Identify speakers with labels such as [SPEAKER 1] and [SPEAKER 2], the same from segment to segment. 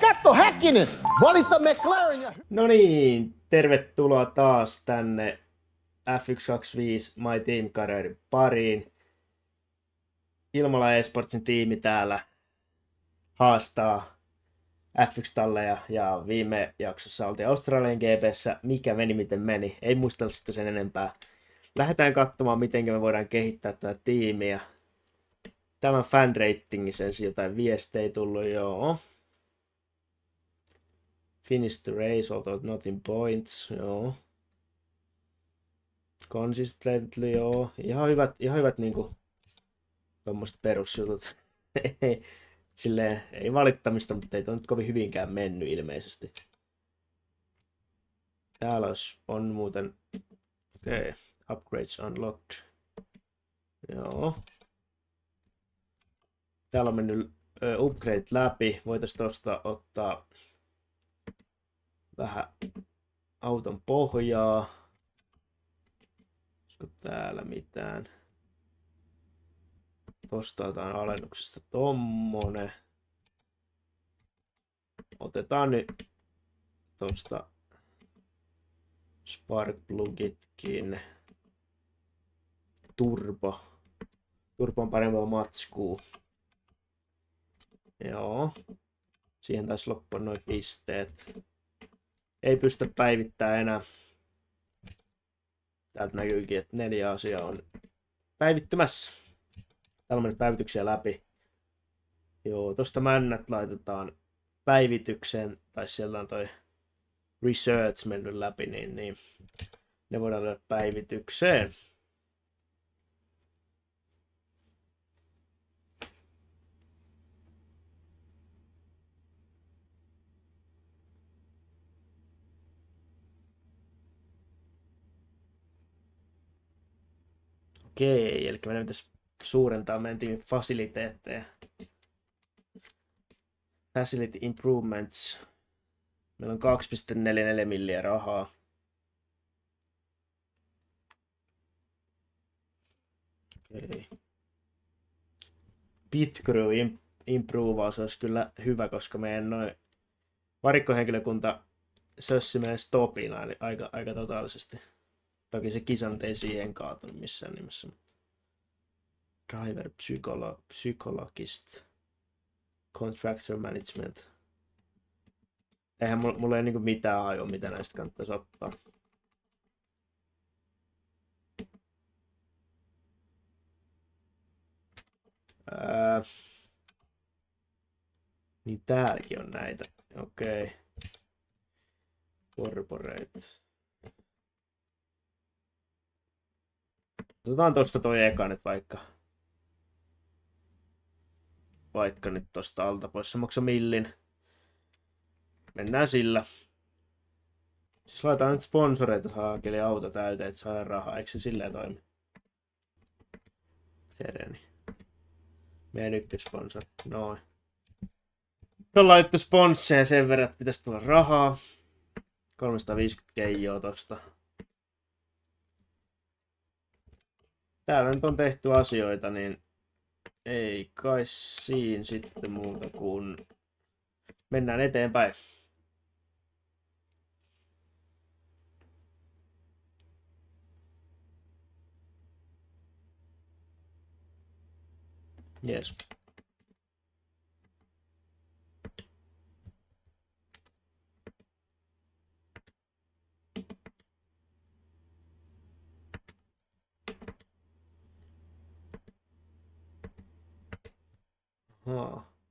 [SPEAKER 1] Katso Häkkinen, valita McLaren ja...
[SPEAKER 2] No niin, tervetuloa taas tänne F125 My Team Careerin pariin. Ilmala Esportsin tiimi täällä haastaa F1-talleja ja viime jaksossa oltiin Australian GP:ssä. Mikä meni, miten meni. Ei muistella sitä sen enempää. Lähdetään katsomaan, miten me voidaan kehittää tätä tiimiä. Tämän fan ratingin ensin jotain viestejä tullut, joo. Finish the race, although not in points, joo. Consistently, joo. Ihan hyvät niinku tommoset perusjutut. Silleen, ei valittamista, mutta ei toi nyt kovin hyvinkään mennyt ilmeisesti. Täällä on muuten, okei, upgrades unlocked. Joo. Täällä on mennyt upgrade läpi. Voitaisiin tosta ottaa vähän auton pohjaa. Olisiko täällä mitään? Tosta otetaan alennuksesta tommonen. Otetaan nyt tosta spark plugitkin. Turbo on parempaa matskuu. Joo. Siihen taisi loppua noin pisteet. Ei pysty päivittämään enää. Täältä näkyykin, että 4 asiaa on päivittymässä. Täällä on mennyt päivityksiä läpi. Joo, tosta männät laitetaan päivitykseen. Tai siellä on toi research mennyt läpi, niin ne voidaan löydä päivitykseen. Okei, eli meidän pitäisi suurentaa meidän tiimin fasiliteetteja. Facility improvements. Meillä on 2,44 milliä rahaa. Okei. Pit crew improvaus olisi kyllä hyvä, koska meidän noin varikkohenkilökunta sössi meidän stopin aika totaalisesti. Toki se kisan ei siihen kaatunut missään nimessä. Driver, psykologist, contractor management. Eihän mulla ei niinku mitään hajua, mitä näistä kannattaisi ottaa. Niin täälläkin on näitä. Okei. Corporate. Otetaan tosta toi eka nyt vaikka nyt tosta alta pois. Se maksaa millin. Mennään sillä. Siis laitetaan nyt sponsoreita saakeli auto täyteen, että saadaan rahaa. Eikö se silleen toimi? Tereni. Meidän ykkössponsori. Noin. Me on laitettu sponsseja sen verran, että pitäisi tulla rahaa. 350 keijoa tosta. Täällä nyt on tehty asioita, niin ei kai siinä sitten muuta kuin mennään eteenpäin. Jees.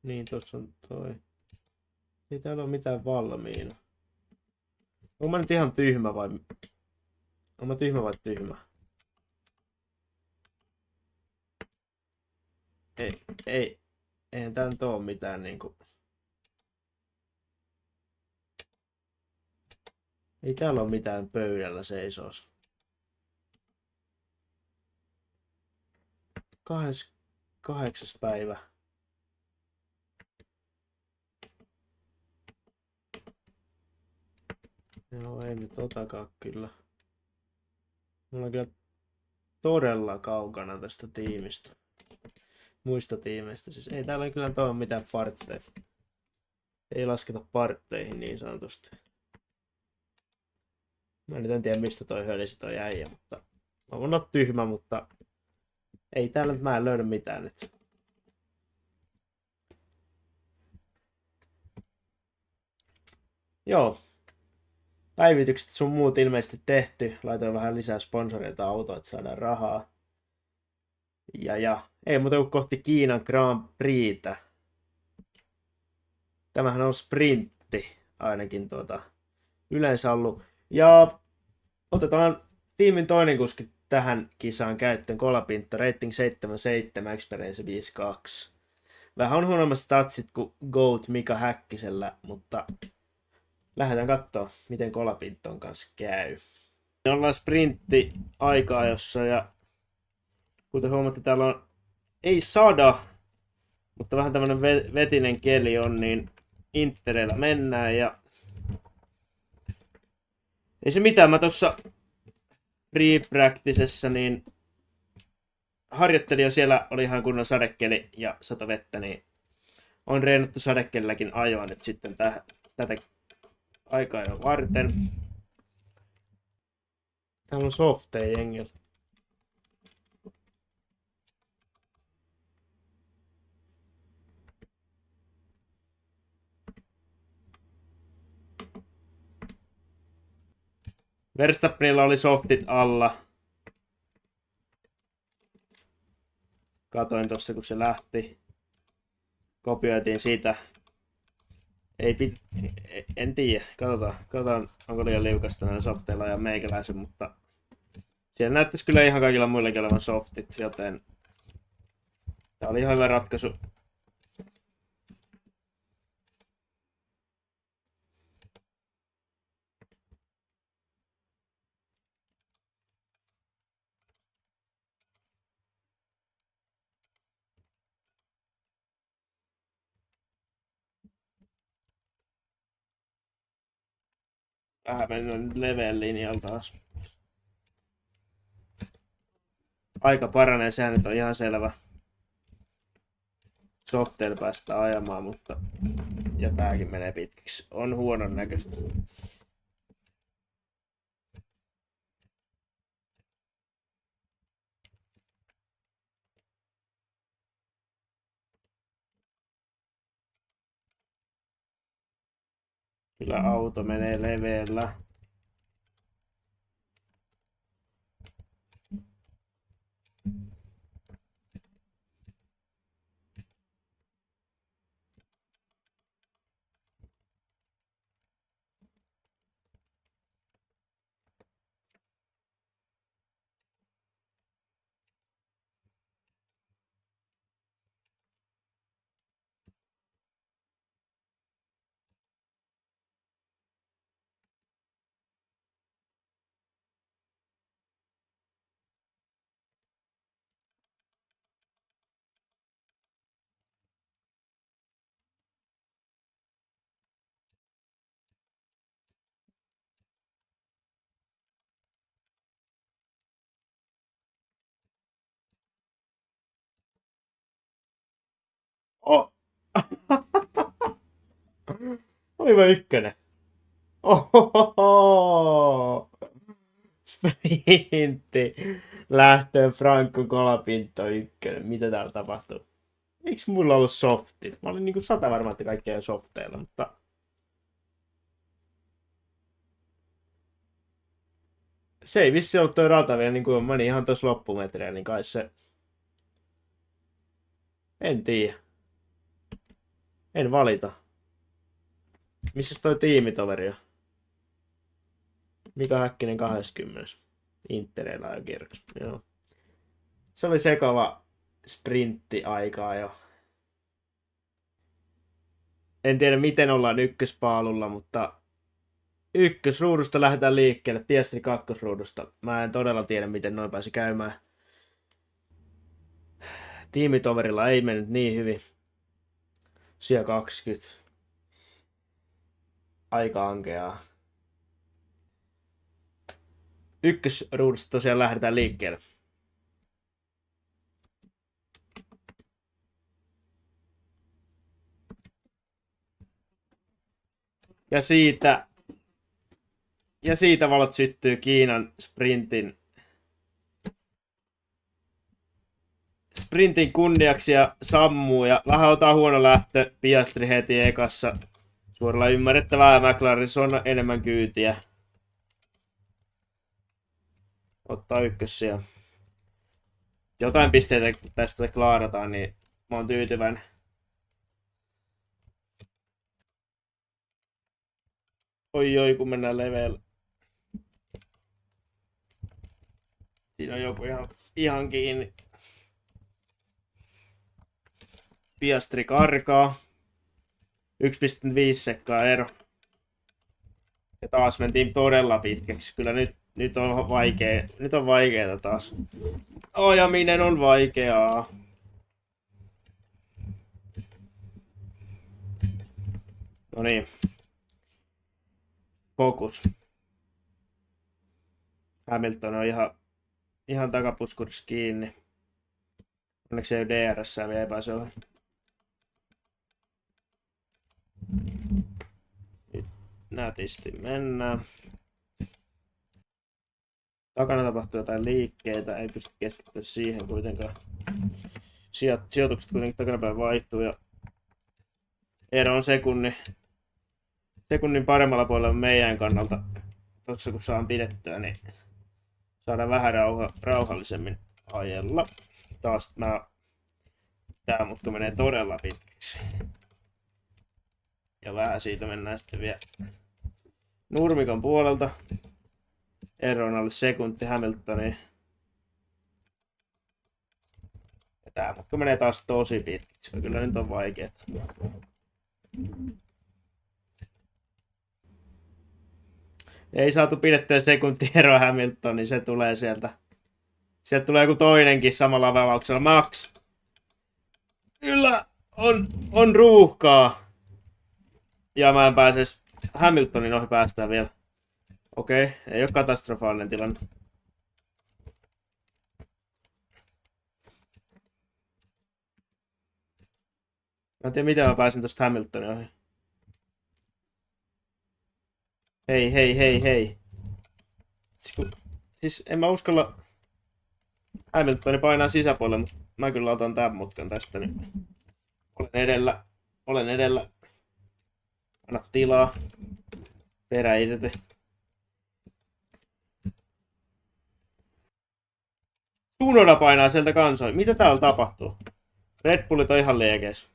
[SPEAKER 2] Niin tossa on toi. Ei täällä ole mitään valmiina. Onko mä nyt ihan tyhmä vai... Onko mä tyhmä vai tyhmä? Eihän tää nyt oo mitään niinku... Ei täällä ole mitään pöydällä seisoos. 28. päivä. Joo, ei nyt otakaan kyllä. Mulla on kyllä todella kaukana tästä tiimistä. Muista tiimeistä. Siis ei täällä kyllä tuo mitään fartteja. Ei lasketa partteihin niin sanotusti. Mä nyt en tiedä mistä toi hölisi toi äijä, mutta mä voin olla tyhmä, mutta ei täällä mä en löydä mitään nyt. Joo. Päivitykset sun muut ilmeisesti tehty. Laitoin vähän lisää sponsoreita autoa, että saadaan rahaa. Ja. Ei muuta kuin kohti Kiinan Grand Prixtä. Tämähän on sprintti ainakin yleensä ollut. Ja otetaan tiimin toinen kuski tähän kisaan käyttöön. Kolapinto, rating 77, experience 52. Vähän on huonommat statsit kuin Goat Mika Häkkisellä, mutta lähdetään katsoa, miten Kolapinton kanssa käy. Me ollaan sprintti aikaa jossa ja kuten huomatte, täällä on ei sada, mutta vähän tämmönen vetinen keli on, niin Intereillä mennään ja ei se mitään, mä tossa free practicessa niin harjoittelin jo siellä, oli ihan kunnon sadekeli ja sato vettä, niin on reenattu sadekelilläkin ajoa nyt sitten tätä aikaa jo varten. Täällä on softeja jengillä. Verstappenilla oli softit alla. Katoin tossa kun se lähti. Kopioitiin siitä. En tiedä. Katsotaan onko liian liukasta näillä softeilla ja meikäläisen, mutta siellä näyttäisi kyllä ihan kaikilla muillakin olevan softit, joten tää oli ihan hyvä ratkaisu. Vähän mennään level linjalla taas. Aika paranee, sehän nyt on ihan selvä. Softeilla päästään ajamaan, mutta ja tääkin menee pitkiksi. On huonon näköistä. Kyllä auto menee leveellä. Oh. Olipa ykkönen. Ohohoho. Sprintti. Lähtee Franco Colapinto ykkönen. Mitä täällä tapahtuu? Eikö mulla ollut softit? Mä olin niinku 100 varma, että kaikki on softeilla, mutta se ei vissi ollut toi rata vielä, niin kuin meni ihan tuossa loppumetreillä, niin kai se... En tiedä. En valita. Missäs toi tiimitoveri on? Mika Häkkinen 20. Intereillä jo kirkas. Joo. Se oli sekava sprintti aikaa jo. En tiedä miten ollaan ykköspaalulla, mutta ykkösruudusta lähdetään liikkeelle. Piastri kakkosruudusta. Mä en todella tiedä miten noin pääsi käymään. Tiimitoverilla ei mennyt niin hyvin. Sija 20. Aika ankeaa. Ykkösruudusta tosiaan lähdetään liikkeelle. Ja siitä valot syttyy Kiinan sprintin kunniaksi ja sammuu. Ja vähän ottaa huono lähtö. Piastri heti ekassa. Suoralla ymmärrettävää, McLarenissa on enemmän kyytiä. Ottaa ykkössiä. Jotain pisteitä tästä klaarataan, niin mä oon tyytyväinen. Oi, kun mennään leveällä. Siinä on joku ihan kiinni. Piastri karkaa. 1,5 sekkaa ero. Ja taas mentiin todella pitkäksi. Kyllä nyt on vaikea. Nyt on vaikeeta taas. Ajaminen on vaikeaa. No niin. Fokus. Hamilton on ihan takapuskurissa kiinni. Onneksi ei ole DRS vielä epäselvä. Nätisti mennään. Takana tapahtuu jotain liikkeitä, ei pysty keskittyä siihen kuitenkaan. Sijoitukset kuitenkin takanapäin vaihtuu ja ero on sekunnin paremmalla puolella meidän kannalta. Tuossa kun saan pidettyä, niin saadaan vähän rauhallisemmin ajella. Taas tää mutka menee todella pitkäksi. Ja vähän siitä mennään sitten vielä nurmikon puolelta. Ero on alle sekunti Hamiltoniin. Ja tää mutka menee taas tosi pitkäksi. Kyllä nyt on vaikeet. Ei saatu pidettyä sekuntieroa Hamilton, niin se tulee sieltä. Sieltä tulee joku toinenkin samalla vavauksella. Max! Kyllä on ruuhkaa. Ja mä en pääse Hamiltonin ohi päästään vielä. Okei, ei oo katastrofaalinen tilanne. Mä en tiedä miten mä pääsin tosta Hamiltonin ohi. Hei. Siis en mä uskalla Hamiltoni painaa sisäpuolelle, mutta mä kyllä otan tämän mutkan tästä. Niin olen edellä. Anna tilaa. Peräisete. Tsunoda painaa sieltä kansoin. Mitä täällä tapahtuu? Red Bullit on ihan liekeis.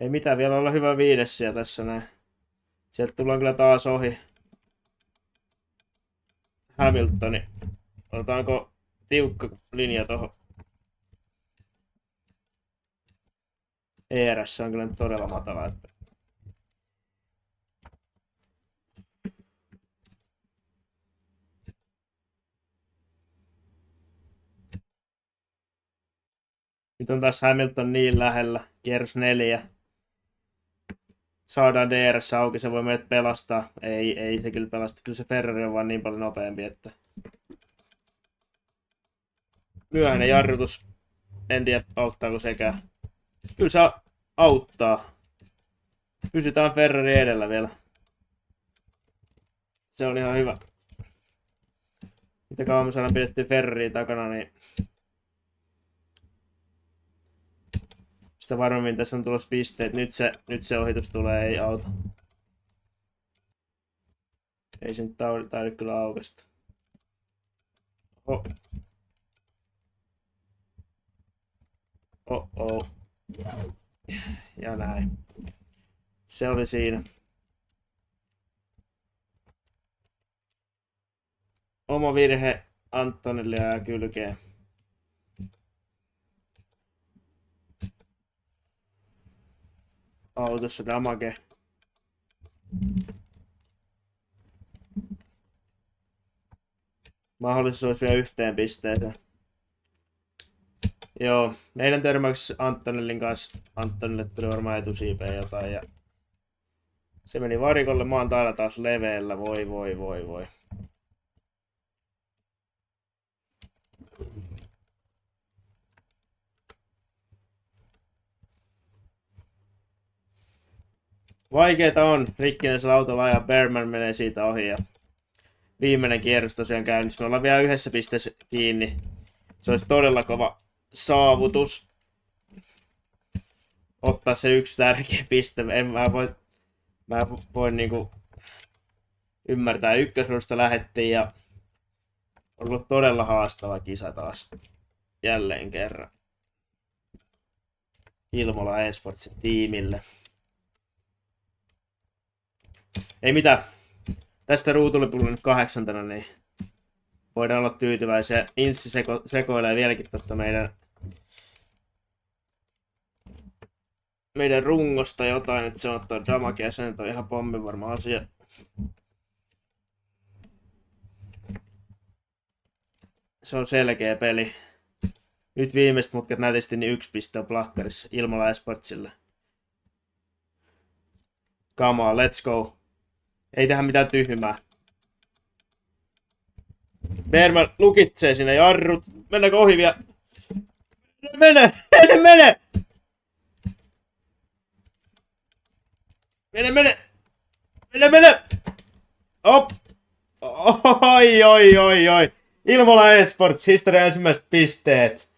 [SPEAKER 2] Ei mitään, vielä olla hyvä viidessiä tässä näin. Sieltä tullaan kyllä taas ohi. Hamiltoni. Otetaanko tiukka linja tohon? ERS on kyllä nyt todella matala. Että... Nyt on taas Hamilton niin lähellä. Kierros 4. Saadaan DRS auki, se voi meidät pelastaa. Ei se kyllä pelasta. Kyllä se Ferrari on vaan niin paljon nopeampi, että... Myöhäinen jarrutus. En tiedä auttaako sekään. Kyllä se auttaa. Pysytään Ferrari edellä vielä. Se on ihan hyvä. Mitä kauan me saadaan pidettyä Ferraria takana, niin... Sitä varmemmin tässä on tulossa pisteet. Nyt se ohitus tulee, ei auta. Ei se nyt taida kyllä aukesta. Oh. Ja näin. Se oli siinä. Oma virhe Antonille jää kylkeen. Autossa damage. Mahdollisuus olisi vielä yhteen pisteeseen. Joo, meidän törmäyksessä Antonellin kanssa. Antonille tuli varmaan etusiipeen jotain ja... Se meni varikolle, mä oon täällä taas leveellä. Voi. Vaikeeta on rikkinäisellä autolla ja Bearman menee siitä ohi ja viimeinen kierros tosiaan käynnissä. Me ollaan vielä yhdessä pisteessä kiinni. Se olisi todella kova saavutus. Ottaa se yksi tärkeä piste. Mä voin niinku ymmärtää. Ykkösruusta lähettiin ja on ollut todella haastava kisa taas jälleen kerran Ilmola Esportsin tiimille. Ei mitään. Tästä ruutulipulla nyt 8, niin voidaan olla tyytyväisiä. Inssi sekoilee vieläkin tuosta meidän rungosta jotain, että se ottaa damagea ja se on ihan pommin varma asia. Se on selkeä peli. Nyt viimeiset mutkat nätisti, niin 1 piste on plakkarissa Ilmola Esportsille. Come on, let's go. Ei tähän mitään tyhmää. Bearman lukitsee sinne jarrut. Mennäänkö ohi vielä? Mene! Op! Oi. Ilmola Esports, historian ensimmäiset pisteet.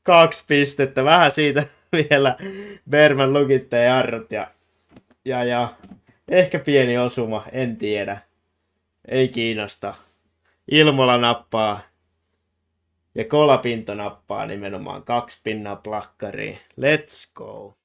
[SPEAKER 2] 2 pistettä. Vähän siitä vielä Bearman lukittee jarrut ja ehkä pieni osuma, en tiedä. Ei kiinnosta. Ilmola nappaa ja Kolapinto nappaa nimenomaan 2 pinnaa plakkariin. Let's go!